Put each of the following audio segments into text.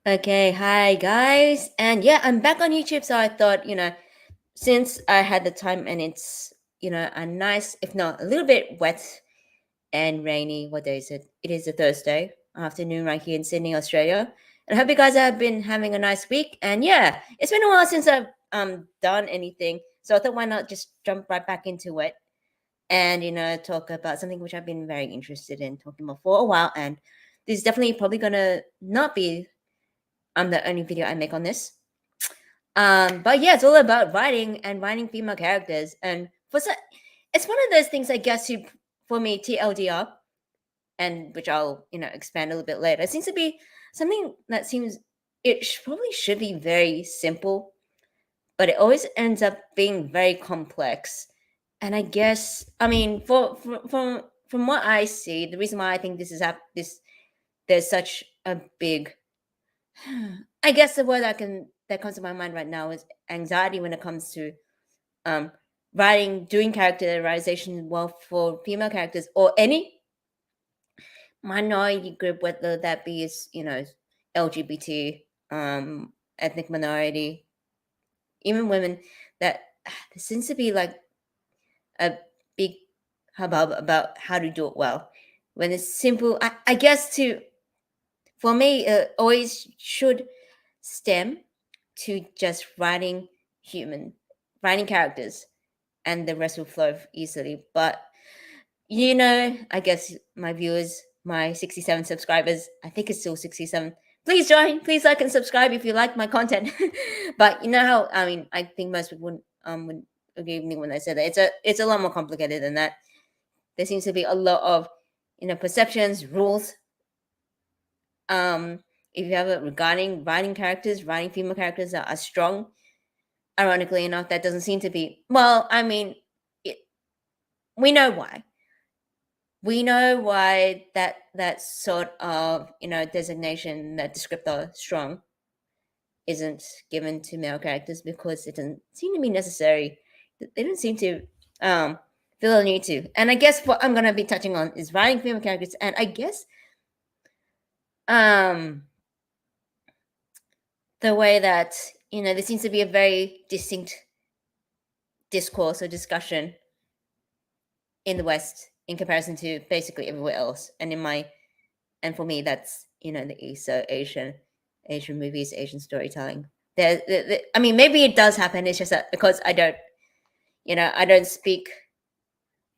Okay, hi guys. And yeah, I'm back on YouTube. So I thought, since I had the time and it's, a nice, if not a little bit wet and rainy, what day is it? It is a Thursday afternoon right here in Sydney, Australia. And I hope you guys have been having a nice week. And yeah, it's been a while since I've done anything. So I thought why not just jump right back into it and, talk about something which I've been very interested in talking about for a while. And this is definitely probably gonna not be the only video I make on this. But yeah, it's all about writing and writing female characters, and it's one of those things I guess for me TLDR, and which I'll expand a little bit later. It seems to be something that seems probably should be very simple, but it always ends up being very complex. And I guess I mean from what I see, the reason why I think this there's such a big I guess the word that comes to my mind right now is anxiety when it comes to um, doing characterization well for female characters or any minority group, whether that be is LGBT, ethnic minority, even women. That there seems to be like a big hubbub about how to do it well. When it's simple, I guess for me, always should stem to just writing characters, and the rest will flow easily. But I guess my viewers, my 67 subscribers, I think it's still 67. Please join, please like and subscribe if you like my content. But you know how I think most people would agree with me when I say that it's a lot more complicated than that. There seems to be a lot of perceptions, rules, um if you have it regarding writing female characters that are strong. Ironically enough, that doesn't seem to be well. It, we know why. We know why that sort of designation, that descriptor strong, isn't given to male characters because it doesn't seem to be necessary. They don't seem to feel the need to. And I guess what I'm gonna be touching on is writing female characters, and I guess um the way that there seems to be a very distinct discourse or discussion in the West in comparison to basically everywhere else. And for me, that's the East, so Asian movies, Asian storytelling. I mean, maybe it does happen. It's just that because I don't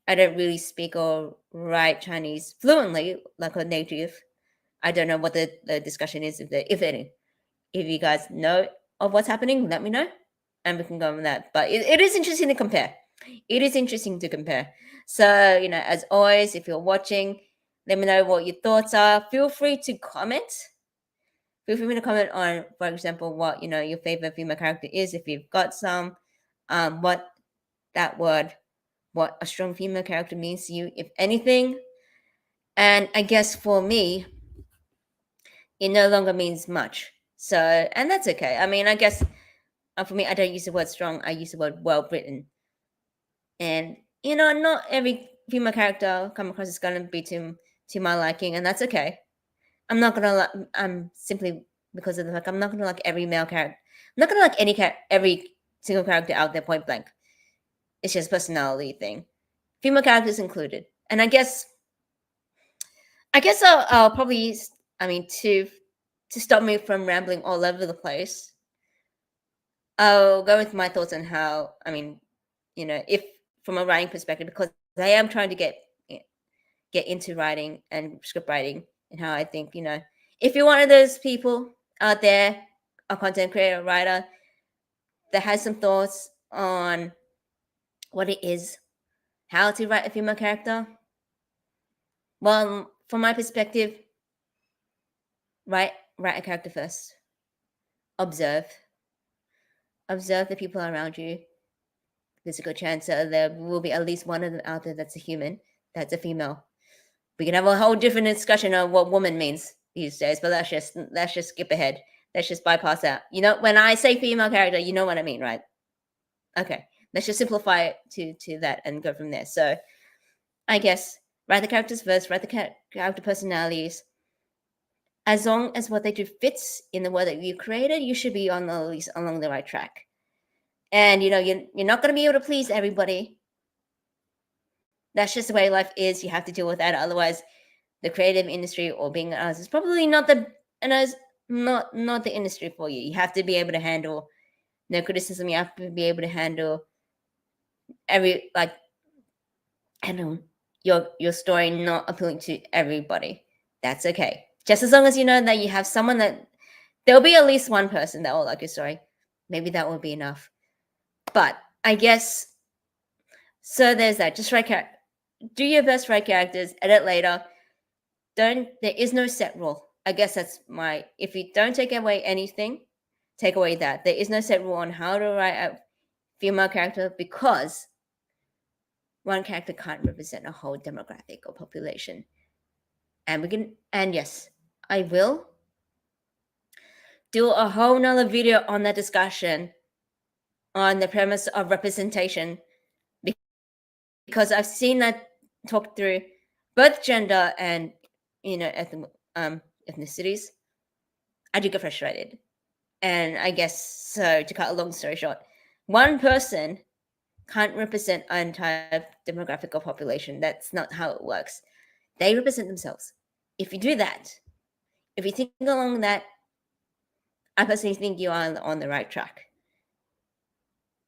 really speak or write Chinese fluently like a native. I don't know what the discussion is, if any. If you guys know of what's happening, let me know, and we can go on that. But it is interesting to compare. It is interesting to compare. So as always, if you're watching, let me know what your thoughts are. Feel free to comment. Feel free to comment on, for example, what your favorite female character is, if you've got some. What that word, what a strong female character means to you, if anything. And I guess for me, it no longer means much. So, and that's okay. I mean, I guess for me, I don't use the word strong. I use the word well written. And not every female character come across is gonna be to my liking, and that's okay. I'm simply because of the fact I'm not gonna like every male character. I'm not gonna like every single character out there point blank. It's just personality thing, female characters included. And I guess I'll probably to stop me from rambling all over the place. I'll go with my thoughts on how if from a writing perspective, because I am trying to get into writing and script writing, and how I think if you're one of those people out there, a content creator, writer that has some thoughts on what it is, how to write a female character. Well, from my perspective, write a character first. Observe, observe the people around you. There's a good chance that there will be at least one of them out there that's a human, that's a female. We can have a whole different discussion on what woman means these days, but let's just skip ahead. Let's just bypass that. When I say female character, you know what I mean, right? Okay. Let's just simplify it to that and go from there. So I guess write the characters first, write the character personalities, as long as what they do fits in the world that you created, you should be on at least along the right track. And you're not going to be able to please everybody. That's just the way life is. You have to deal with that. Otherwise, the creative industry or being an artist is probably not the industry for you. You have to be able to handle no criticism. You have to be able to handle every I don't know, your story not appealing to everybody. That's okay. Just as long as you know that you have someone that there'll be at least one person that will like your story. Maybe that will be enough. But I guess so. There's that. Just write do your best, write characters, edit later. There is no set rule. I guess that's my. If you don't take away anything, take away that. There is no set rule on how to write a female character because one character can't represent a whole demographic or population. And yes, I will do a whole nother video on that discussion on the premise of representation because I've seen that talk through both gender and ethnicities. I do get frustrated. And I guess so, to cut a long story short, one person can't represent an entire demographic or population. That's not how it works. They represent themselves. If you do that, if you think along that, I personally think you are on the right track.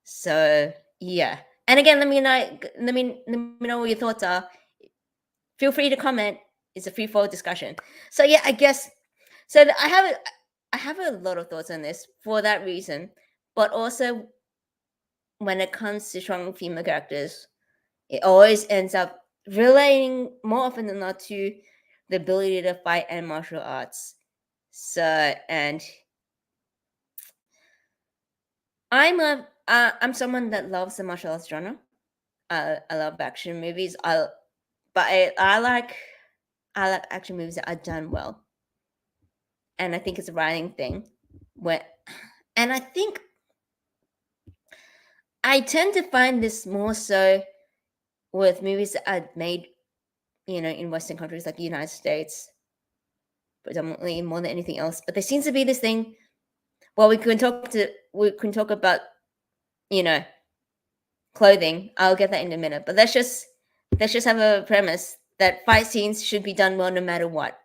So yeah. And again, let me know what your thoughts are. Feel free to comment. It's a free flow discussion. So yeah, I guess so. I have a lot of thoughts on this for that reason, but also when it comes to strong female characters, it always ends up relating more often than not to the ability to fight and martial arts. So, and I'm someone that loves the martial arts genre. I love action movies. I like action movies that are done well, and I think it's a writing thing. And I think I tend to find this more so with movies that are made, in Western countries like the United States, predominantly more than anything else. But there seems to be this thing. Well, we can talk about, clothing. I'll get that in a minute. But let's just have a premise that fight scenes should be done well no matter what.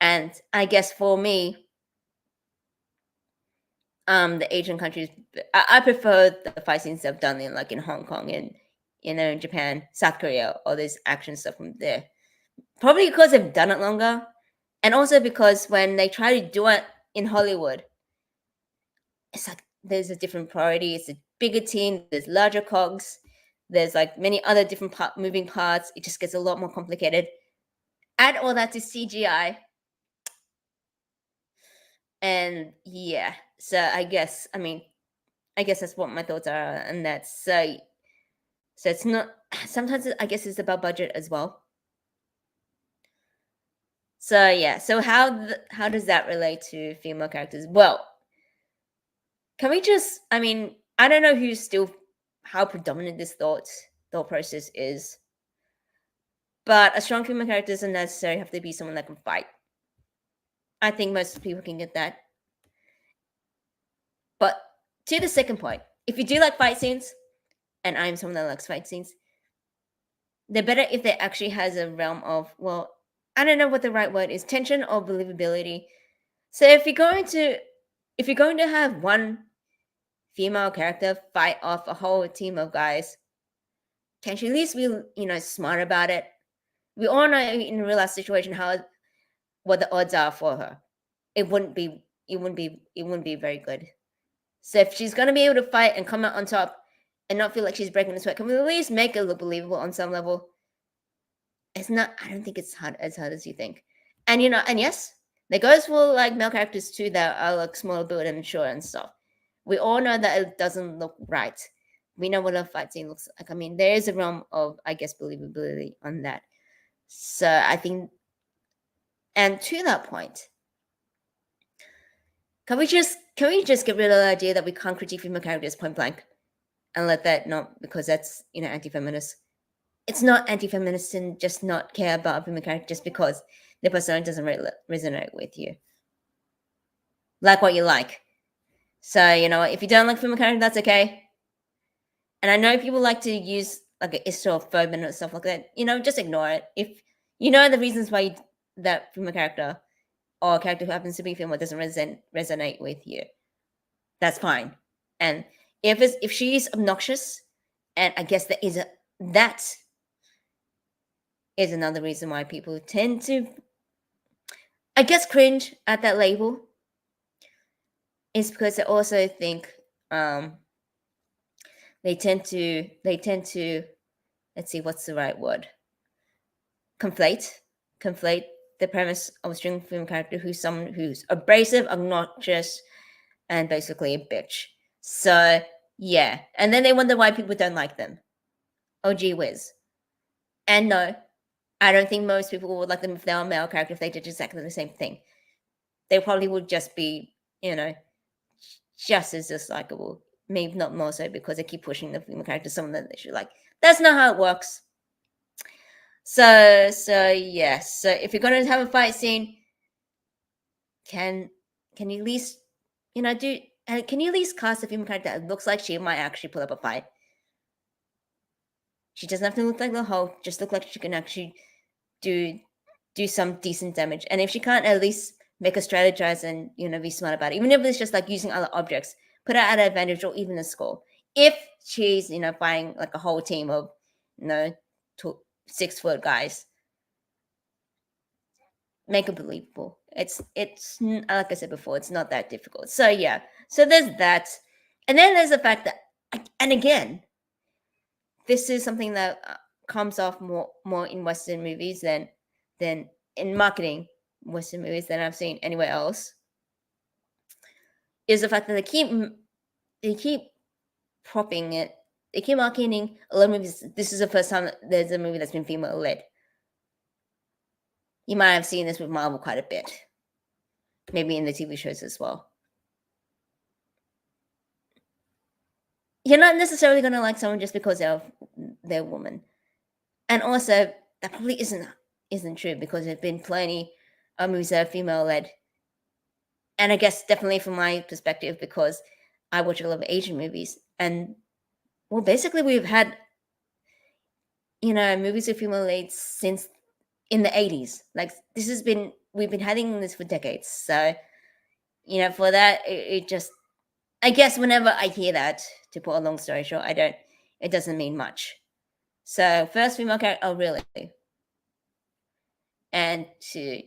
And I guess for me, the Asian countries, I prefer the fight scenes that I've done in Hong Kong and in Japan, South Korea, all this action stuff from there. Probably because they've done it longer, and also because when they try to do it in Hollywood, it's like there's a different priority. It's a bigger team. There's larger cogs. There's like many other different moving parts. It just gets a lot more complicated. Add all that to CGI, and yeah. So I guess that's what my thoughts are, and that's so it's not. Sometimes I guess it's about budget as well. So yeah. So how does that relate to female characters? Well, can we just? I don't know how predominant this thought process is, but a strong female character doesn't necessarily have to be someone that can fight. I think most people can get that. But to the second point, if you do like fight scenes, and I'm someone that likes fight scenes, they're better if they actually has a realm of, well, I don't know what the right word is, tension or believability. So if you're going to have one female character fight off a whole team of guys, can't you at least be smart about it? We all know in a real life situation what the odds are for her. It wouldn't be very good. So if she's gonna be able to fight and come out on top and not feel like she's breaking the sweat, can we at least make it look believable on some level? It's not. I don't think it's as hard as you think. And and yes, that goes for like male characters too that are like smaller build and short and stuff. We all know that it doesn't look right. We know what a fight scene looks like. There is a realm of, I guess, believability on that. So I think, and to that point, can we just get rid of the idea that we can't critique female characters point blank, and let that not, because that's anti-feminist. It's not anti-feminist and just not care about female characters just because the persona doesn't resonate with you. Like what you like. So, if you don't like female character, that's okay. And I know people like to use like an Isophobe and stuff like that. Just ignore it. If you know the reasons why that female character or a character who happens to be female doesn't resonate with you, that's fine. And if she's obnoxious, and I guess that is another reason why people tend to, I guess, cringe at that label, is because they also think they tend to let's see, what's the right word, conflate the premise of a string film character who's someone who's abrasive, obnoxious, and basically a bitch. So yeah, and then they wonder why people don't like them. Oh gee whiz. And no, I don't think most people would like them if they were a male character if they did exactly the same thing. They probably would just be, just as dislikable. Maybe not more so because they keep pushing the female character someone that they should like. That's not how it works. So yes. So if you're gonna have a fight scene, can you at least can you at least cast a female character that looks like she might actually put up a fight? She doesn't have to look like the Hulk, just look like she can actually do some decent damage. And if she can't, at least make her strategize and be smart about it. Even if it's just like using other objects, put her at an advantage or even a score. If she's fighting like a whole team of 6-foot guys, make it believable. It's like I said before, it's not that difficult. So yeah, so there's that, and then there's the fact that, and again, this is something that comes off more in Western movies than in marketing Western movies than I've seen anywhere else. Is the fact that they keep propping it. They keep marketing a lot of movies. This is the first time there's a movie that's been female led. You might have seen this with Marvel quite a bit. Maybe in the TV shows as well. You're not necessarily going to like someone just because they're a woman. And also, that probably isn't true because there's been plenty of movies that are female led. And I guess definitely from my perspective, because I watch a lot of Asian movies. And, well, basically we've had, movies with female leads since in the 80s. Like, we've been having this for decades. So, for that, it just, I guess whenever I hear that, to put a long story short, it doesn't mean much. So, first female character, oh, really? And to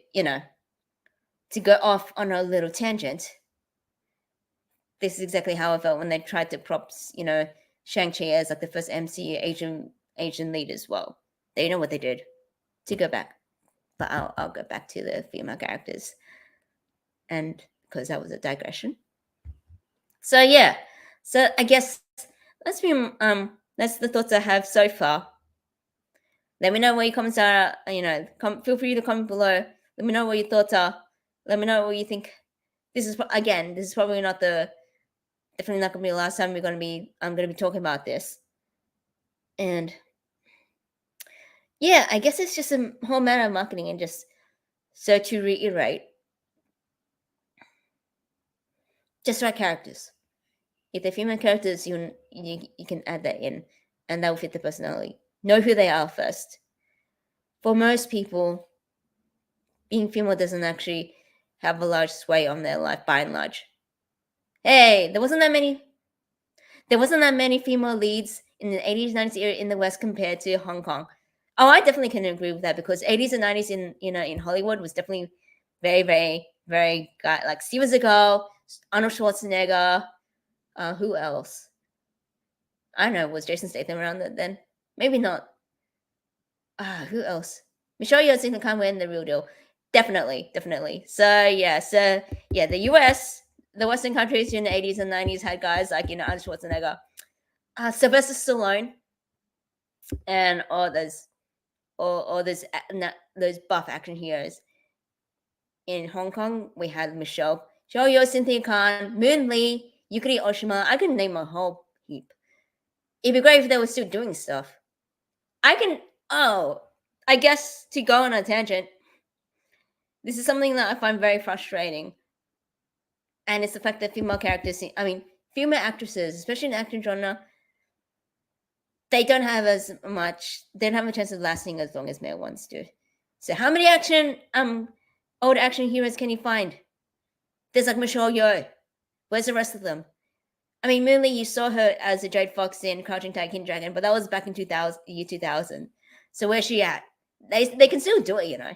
go off on a little tangent, this is exactly how I felt when they tried to prop, Shang-Chi as like the first MCU Asian lead as well. They know what they did. To go back, but I'll go back to the female characters, and because that was a digression. So yeah, so I guess that's the thoughts I have so far. Let me know what your comments are. Feel free to comment below. Let me know what your thoughts are. Let me know what you think. This is probably not definitely not gonna be the last time I'm gonna be talking about this. And yeah, I guess it's just a whole matter of marketing, and just so to reiterate, just write characters. If they're female characters, you can add that in, and that will fit the personality. Know who they are first. For most people, being female doesn't actually have a large sway on their life, by and large. Hey, there wasn't that many female leads in the 80s, 90s era in the West compared to Hong Kong. Oh, I definitely can agree with that, because 80s and 90s in Hollywood was definitely very, very, very like Steven Seagal, Arnold Schwarzenegger. Who else? I don't know. Was Jason Statham around then? Maybe not. Who else? Michelle Yeoh's in the Conway and the Real Deal. Definitely. So yeah, the US, the Western countries in the 80s and 90s had guys like Arnold Schwarzenegger, Sylvester Stallone, and all those buff action heroes. In Hong Kong, we had Michelle Yeoh, Cynthia Khan, Moon Lee, Yukari Oshima. I can name a whole heap. It'd be great if they were still doing stuff. I guess to go on a tangent, This is something that I find very frustrating, and it's the fact that female characters, I mean, female actresses, especially in the action genre, they don't have as much. They don't have a chance of lasting as long as male ones do. So, how many old action heroes can you find? There's like Michelle Yeoh. Where's the rest of them? I mean, Moonlie, you saw her as a Jade Fox in Crouching Tiger, Hidden Dragon, but that was back in 2000. So where's she at? They can still do it, you know.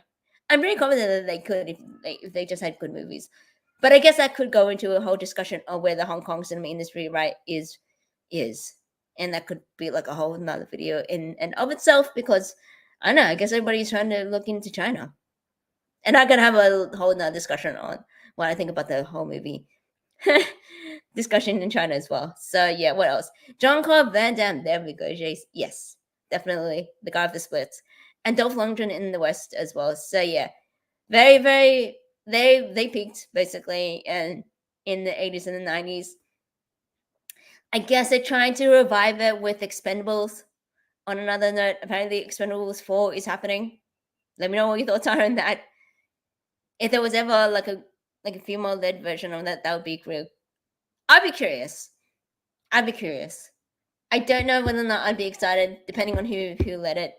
I'm very confident that they could if they just had good movies. But I guess that could go into a whole discussion of where the Hong Kong cinema industry is, and that could be like a whole another video in and of itself, because I don't know. I guess everybody's trying to look into China, and I'm gonna have a whole nother discussion on what I think about the whole movie discussion in China as well. So yeah, what else? Jean-Claude Van Damme. There we go, Jace. Yes, definitely the guy of the splits, and Dolph Lundgren in the West as well. So yeah, very very they peaked basically, and in the 80s and the 90s. I guess they're trying to revive it with Expendables. On another note, apparently Expendables 4 is happening. Let me know what your thoughts are on that. If there was ever like a female led version of that, that would be great. I'd be curious. I'd be curious. I don't know whether or not I'd be excited, depending on who led it,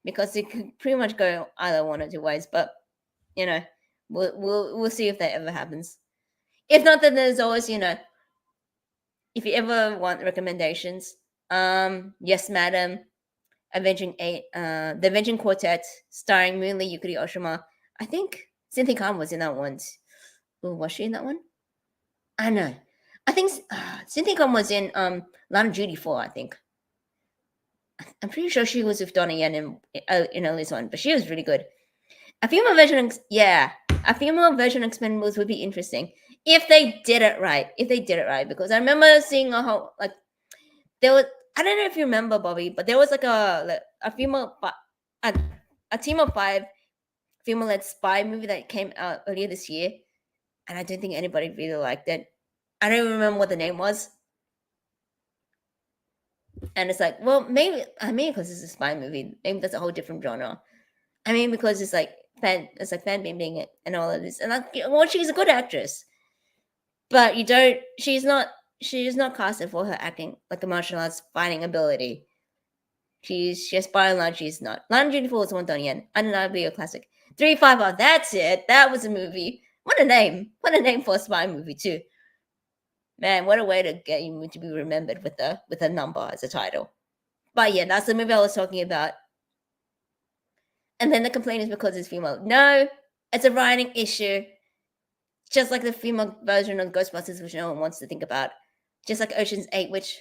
because it could pretty much go either one or two ways. But you know, we'll see if that ever happens. If not, then there's always, you know, if you ever want recommendations, Yes Madam, Avenging Eight, The Avenging Quartet, starring Moonlie Yukari Oshima. I think Cynthia Khan was in that one. Ooh, was she in that one? I know. I think Cynthia Khan was in Line of Duty 4, I think. I'm pretty sure she was with Donnie Yen in at least one, but she was really good. A female version, a female version of Expendables would be interesting if they did it right. If they did it right, because I remember seeing a whole like there was. I don't know if you remember, Bobby, but there was like a female a team of 5 female-led spy movie that came out earlier this year, and I don't think anybody really liked it. I don't even remember what the name was. And it's like, well, maybe because it's a spy movie, maybe that's a whole different genre. I mean, because it's like fan being it and all of this, and like, well, she's a good actress, but you don't. She is not casted for her acting, like a martial arts fighting ability. She's just by and large, she's not. Line Judy Falls one done yet. Undeniably a classic. 355. That's it. That was a movie. What a name! What a name for a spy movie too. Man, what a way to get you to be remembered with a number as a title. But yeah, that's the movie I was talking about. And then the complaint is because it's female. No, it's a writing issue. Just like the female version of Ghostbusters, which no one wants to think about. Just like Ocean's 8, which,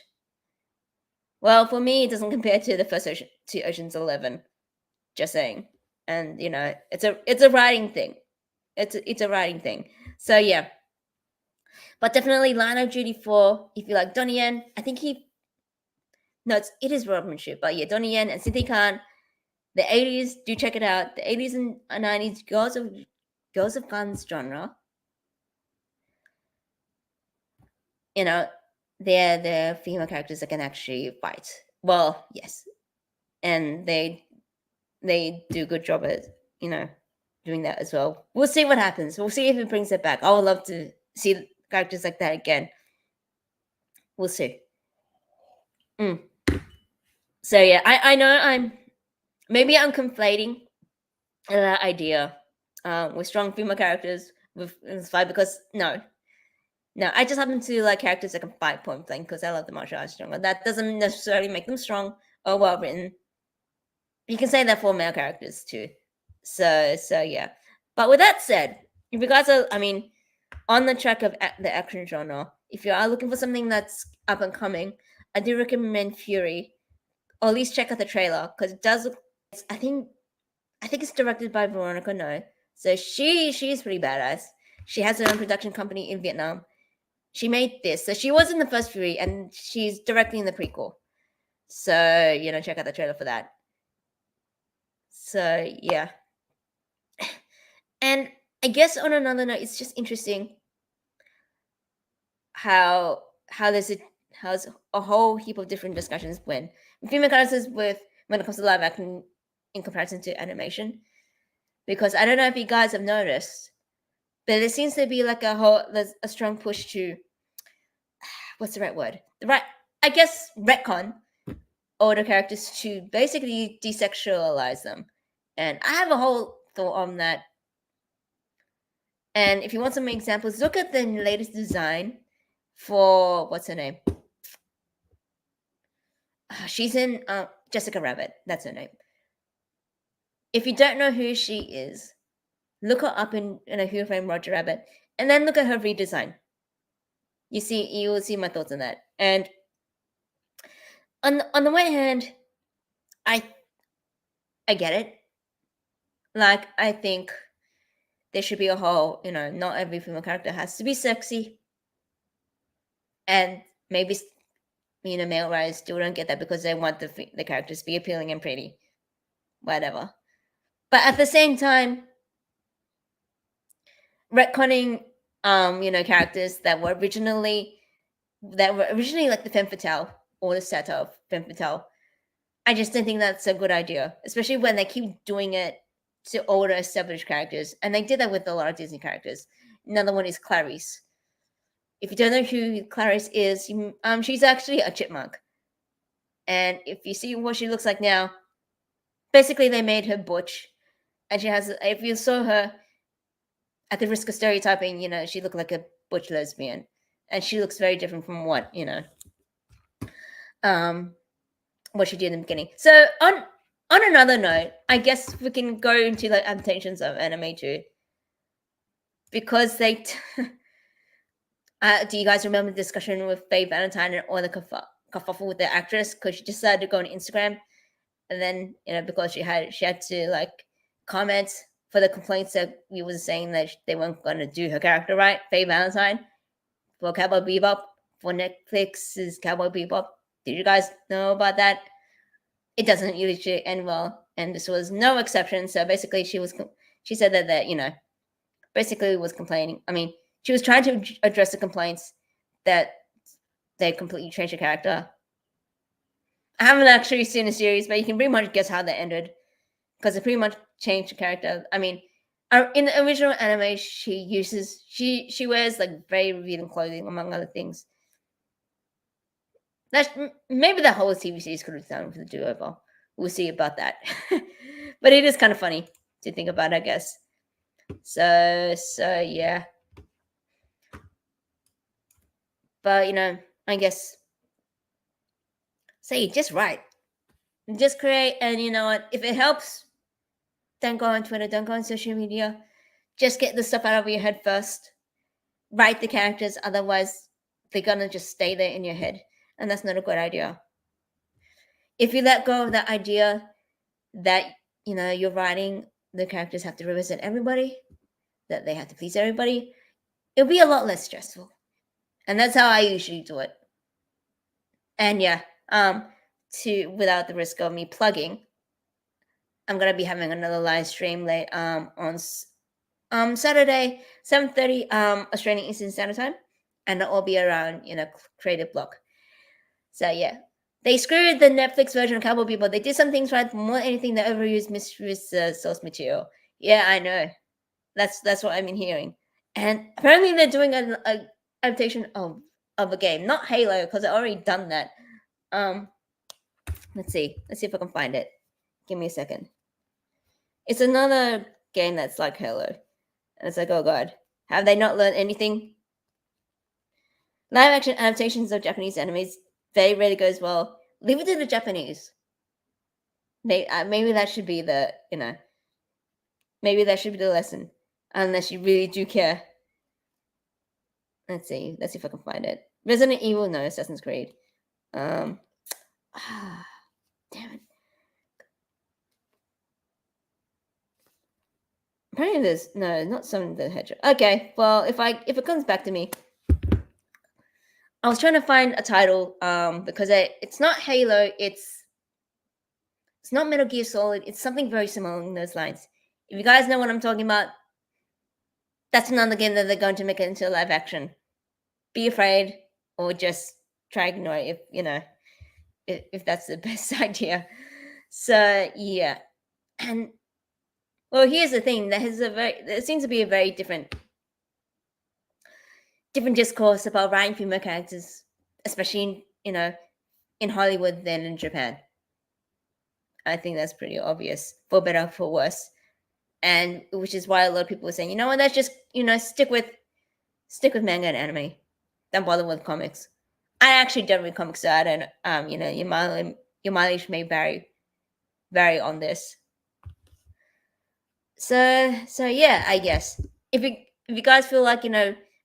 well, for me, it doesn't compare to the first Ocean's 11. Just saying. And you know, it's a writing thing. It's a writing thing. So yeah. But definitely Line of Duty 4, if you like Donnie Yen, I think it is Robin Ship, but yeah, Donnie Yen and Cynthia Khan, the 80s, do check it out. The 80s and 90s Girls of Guns genre. You know, they're female characters that can actually fight. Well, yes. And they do a good job at, you know, doing that as well. We'll see what happens. We'll see if it brings it back. I would love to see characters like that again. We'll see. So yeah, I know I'm conflating that idea with strong female characters with fight, because no, I just happen to like characters that can fight point blank because I love the martial arts genre. That doesn't necessarily make them strong or well written. You can say that for male characters too. So yeah. But with that said, if you guys are, I mean, on the track of the action genre, if you are looking for something that's up and coming, I do recommend Fury, or at least check out the trailer, because it does look. I think it's directed by Veronica No. So she's pretty badass. She has her own production company in Vietnam. She made this. So she was in the first Fury, and she's directing the prequel. So, you know, check out the trailer for that. So, yeah. And I guess on another note, it's just interesting how there's a whole heap of different discussions when female characters when it comes to live action in comparison to animation. because I don't know if you guys have noticed, but there seems to be like there's a strong push to, what's the right word? I guess, retcon older characters to basically desexualize them. And I have a whole thought on that. And if you want some examples, look at the latest design for, what's her name? She's in Jessica Rabbit. That's her name. If you don't know who she is, look her up in a Who Framed Roger Rabbit, and then look at her redesign. You will see my thoughts on that. And on the one hand, I get it. Like, I think there should be a whole, not every female character has to be sexy, and maybe male writers still don't get that because they want the characters to be appealing and pretty, whatever. But at the same time, retconning characters that were originally like the femme fatale or the satire of femme fatale, I just don't think that's a good idea, especially when they keep doing it to older established characters, and they did that with a lot of Disney characters. Another one is Clarice. If you don't know who Clarice is, she's actually a chipmunk, and if you see what she looks like now, basically they made her butch, and she has. If you saw her, at the risk of stereotyping, she looked like a butch lesbian, and she looks very different from what what she did in the beginning. So on another note, I guess we can go into like adaptations of anime too, because they. Do you guys remember the discussion with Faye Valentine and all the kerfuffle with the actress because she decided to go on Instagram, and then because she had to like comment for the complaints that we was saying that they weren't going to do her character right, Faye Valentine, for Cowboy Bebop, for Netflix's Cowboy Bebop. Did you guys know about that? It doesn't usually end well, and this was no exception. So basically, she said that basically was complaining. I mean, she was trying to address the complaints that they completely changed the character. I haven't actually seen the series, but you can pretty much guess how that ended because they pretty much changed the character. I mean, in the original anime, she wears like very revealing clothing, among other things. That's maybe the whole TV series could have done with the do-over. We'll see about that. But it is kind of funny to think about, I guess. So yeah. But I guess say just write. Just create, and you know what? If it helps, don't go on Twitter, don't go on social media. Just get the stuff out of your head first. Write the characters, otherwise they're gonna just stay there in your head. And that's not a good idea. If you let go of that idea that you're writing, the characters have to represent everybody, that they have to please everybody, it'll be a lot less stressful. And that's how I usually do it. And yeah, without the risk of me plugging, I'm gonna be having another live stream late on Saturday, 7:30 Australian Eastern Standard Time, and it'll be around Creative Block. So yeah, they screwed the Netflix version of Cowboy Bebop. They did some things right, more than anything they overused source material. Yeah, I know. That's what I've been hearing. And apparently they're doing an adaptation of a game, not Halo, because I already done that. Let's see if I can find it. Give me a second. It's another game that's like Halo, and it's like, oh god, have they not learned anything? Live action adaptations of Japanese animes very rarely goes well. Leave it to the Japanese. Maybe that should be the maybe that should be the lesson, unless you really do care. Let's see if I can find it. Resident Evil, no. Assassin's Creed. Damn it. Apparently there's no, not some the Hedgehog. Okay, well if it comes back to me, I was trying to find a title because it's not Halo, it's not Metal Gear Solid, it's something very similar along those lines. If you guys know what I'm talking about, that's another game that they're going to make it into live action. Be afraid, or just try to ignore it if that's the best idea. So yeah, and Well, here's the thing. There seems to be a very different discourse about writing female characters, especially in Hollywood than in Japan. I think that's pretty obvious, for better or for worse. And which is why a lot of people are saying, you know what, let's just stick with manga and anime. Don't bother with comics. I actually don't read comics, so I don't. Your mileage may vary on this. So yeah, I guess if you guys feel like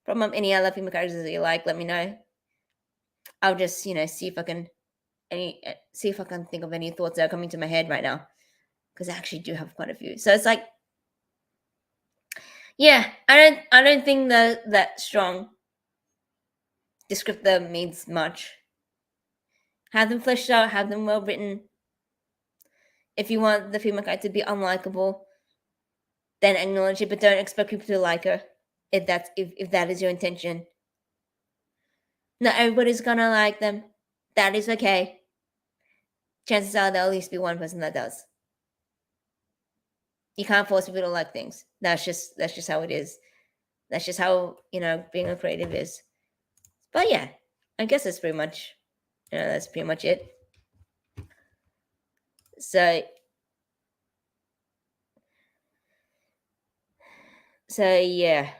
from any other female characters that you like, let me know. I'll just see if I can think of any thoughts that are coming to my head right now, because I actually do have quite a few. So it's like, yeah, I don't think that strong descriptor means much. Have them fleshed out, have them well written. If you want the female character to be unlikable, then acknowledge it, but don't expect people to like her. If that is your intention. Not everybody's gonna like them. That is okay. Chances are there'll at least be one person that does. You can't force people to like things. That's just how it is. That's just how being a creative is. But yeah, I guess that's pretty much it. So yeah.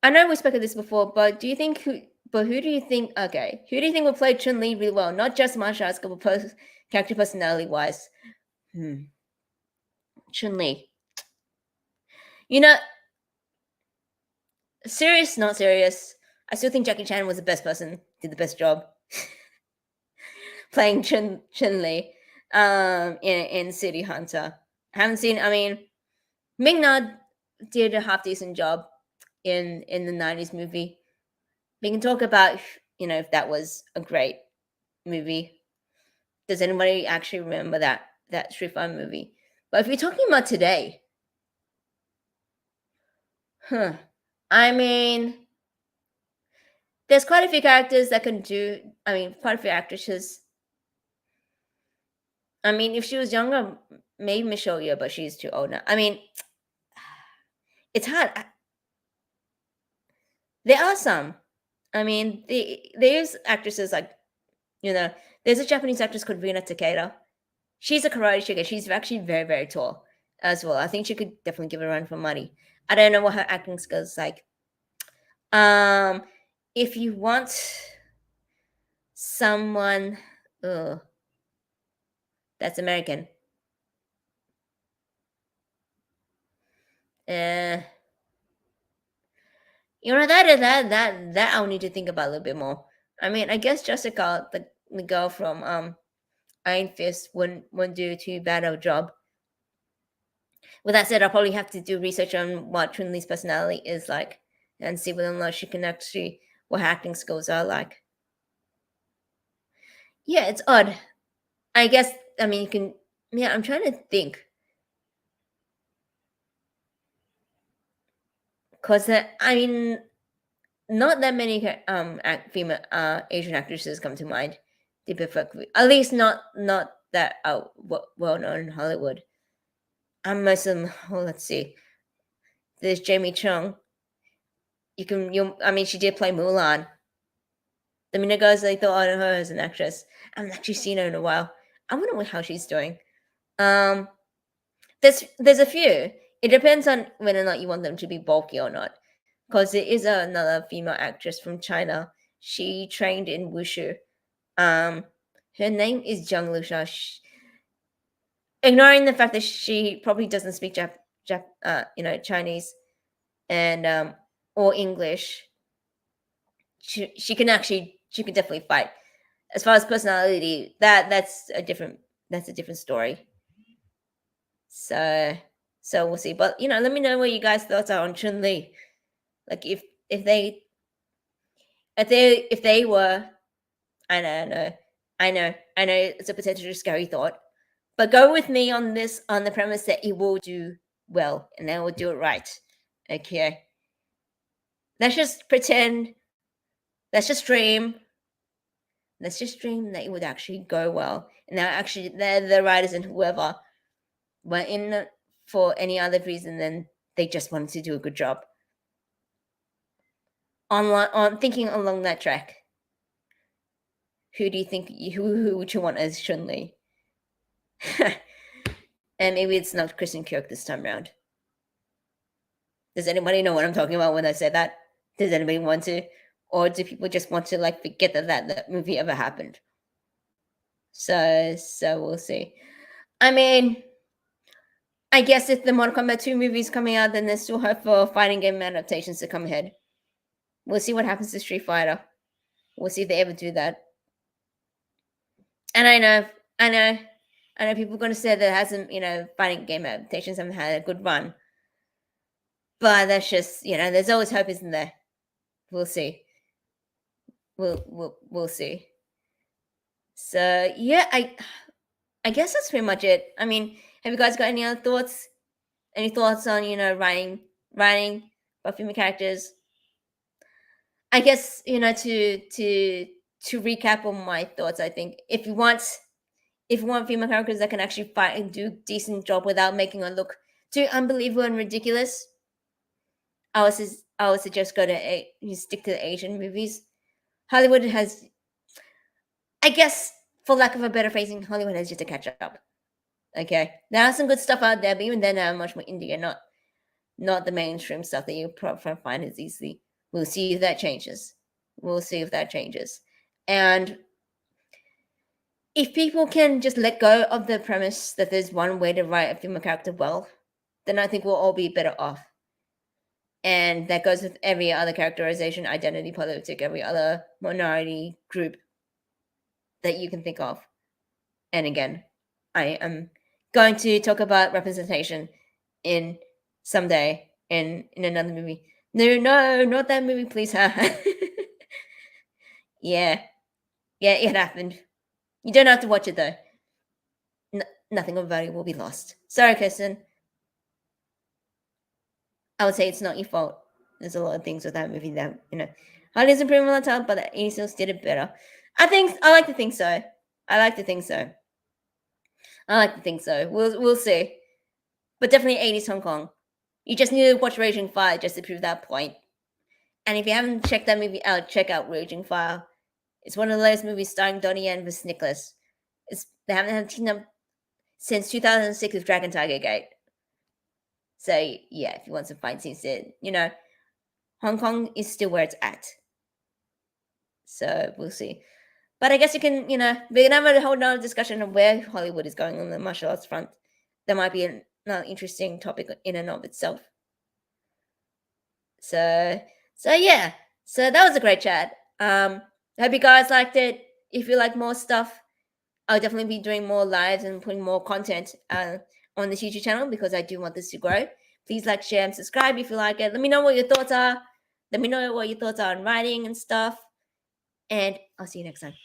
I know we spoke of this before, but who do you think? Okay, who do you think will play Chun Li really well? Not just martial arts, but character personality wise. Chun Li. You know, serious, not serious. I still think Jackie Chan was the best person, did the best job playing Chun Li, in City Hunter. I haven't seen. I mean, Ming Na did a half decent job in the '90s movie. We can talk about if that was a great movie. Does anybody actually remember that Street Fighter movie? But if you're talking about today, I mean, there's quite a few characters that can do. I mean, quite a few actresses. I mean, if she was younger, maybe Michelle Yeoh, but she's too old now. I mean, it's hard. There are some. I mean, there's actresses like, there's a Japanese actress called Rina Takeda. She's a karate chick. She's actually very, very tall as well. I think she could definitely give it a run for money. I don't know what her acting skills like. If you want someone, that's American. Uh, that I'll need to think about a little bit more. I mean, I guess Jessica, the girl from Iron Fist, wouldn't do too bad of a job. With that said, I'll probably have to do research on what Chun Li's personality is like, and see whether or not she can actually what her acting skills are like. Yeah, it's odd. I guess. I mean, you can. Yeah, I'm trying to think. Cause I mean, not that many female Asian actresses come to mind. To be perfectly, at least not that well known in Hollywood. And most of them. Oh, let's see. There's Jamie Chung. I mean, she did play Mulan. The minute guys they thought of her as an actress. I haven't actually seen her in a while. I wonder how she's doing. Um, there's a few. It depends on whether or not you want them to be bulky or not. Because there is another female actress from China. She trained in wushu. Her name is Zhang Lusha. Ignoring the fact that she probably doesn't speak Chinese and or English, she can definitely fight. As far as personality, that's a different story. So we'll see. But let me know what you guys' thoughts are on Chun Li. Like if they were, I know it's a potentially scary thought, but go with me on this on the premise that it will do well and they will do it right. Okay. Let's just pretend. Let's just dream Let's just dream that it would actually go well. And now actually the writers and whoever were in it for any other reason than they just wanted to do a good job. On thinking along that track, who do you think who would you want as Chun Li? And maybe it's not Kristen Kirk this time around. Does anybody know what I'm talking about when I say that? Does anybody want to? Or do people just want to like forget that movie ever happened? So we'll see. I mean, I guess if the Mortal Kombat 2 movie is coming out, then there's still hope for fighting game adaptations to come ahead. We'll see what happens to Street Fighter. We'll see if they ever do that. And I know people are going to say that hasn't, fighting game adaptations haven't had a good run. But that's just, there's always hope, isn't there? We'll see. We'll see. So yeah, I guess that's pretty much it. I mean, have you guys got any other thoughts? Any thoughts on writing about female characters? I guess to recap on my thoughts, I think if you want female characters that can actually fight and do decent job without making her look too unbelievable and ridiculous, I would suggest you stick to the Asian movies. Hollywood has, I guess, for lack of a better phrasing, Hollywood has just to catch up. Okay, there are some good stuff out there, but even then, much more indie, not the mainstream stuff that you probably find as easily. We'll see if that changes. And if people can just let go of the premise that there's one way to write a female character well, then I think we'll all be better off. And that goes with every other characterization, identity politic, every other minority group that you can think of. And again, I am going to talk about representation in someday in another movie. No, not that movie, please. Yeah, it happened. You don't have to watch it though. Nothing of value will be lost. Sorry, Kirsten. I would say it's not your fault. There's a lot of things with that movie that Harley's improving on the top, but the 80s still did it better. I like to think so. We'll see. But definitely 80s Hong Kong. You just need to watch Raging Fire just to prove that point. And if you haven't checked that movie out, check out Raging Fire. It's one of the latest movies starring Donnie Yen versus Nicholas. They haven't had a team up since 2006 with Dragon Tiger Gate. So yeah, if you want some fight scenes, Hong Kong is still where it's at. So we'll see. But I guess you can, we're gonna have a whole nother discussion of where Hollywood is going on the martial arts front. That might be another interesting topic in and of itself. So yeah. So that was a great chat. I hope you guys liked it. If you like more stuff, I'll definitely be doing more lives and putting more content on this YouTube channel because I do want this to grow. Please like, share, and subscribe if you like it. Let me know what your thoughts are. Let me know what your thoughts are on writing and stuff. And I'll see you next time.